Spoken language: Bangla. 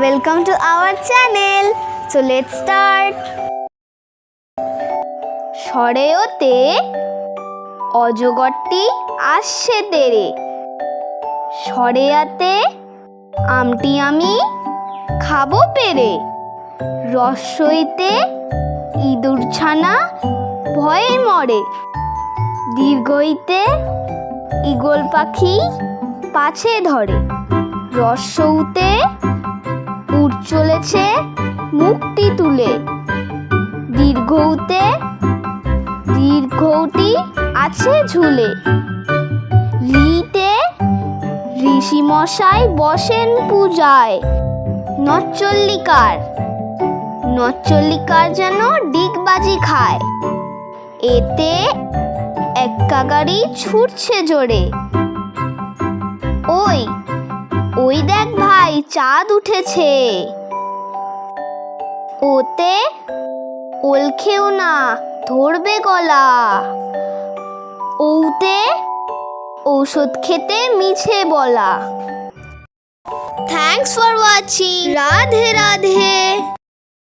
Welcome to our channel. So let's start. সরেওতে অজগরটি আসছে তেরে, সরেয়াতে আমটি আমি খাবো পেরে, রস্বইতে ইঁদুর ছানা ভয়ে মরে, দীর্ঘইতে ঈগল পাখি পাছে ধরে, রস্যউতে উট চলেছে মুখটি তুলে, দীর্ঘউতে দীর্ঘটি আছে ঝুলে, রিতে ঋষি মশাই বসেন পূজায়, নচ্চল্লিকার নচ্চল্লিকার যেন ডিগবাজি খায়, এতে এক্কা গাড়ি ছুটছে জোরে, ওই ওই দেখ ভাই চাঁদ উঠেছে, ওতে ওল খেও না ধরবে গলা, ওতে ঔষধ খেতে মিছে বলা। Thanks for watching. Radhe Radhe.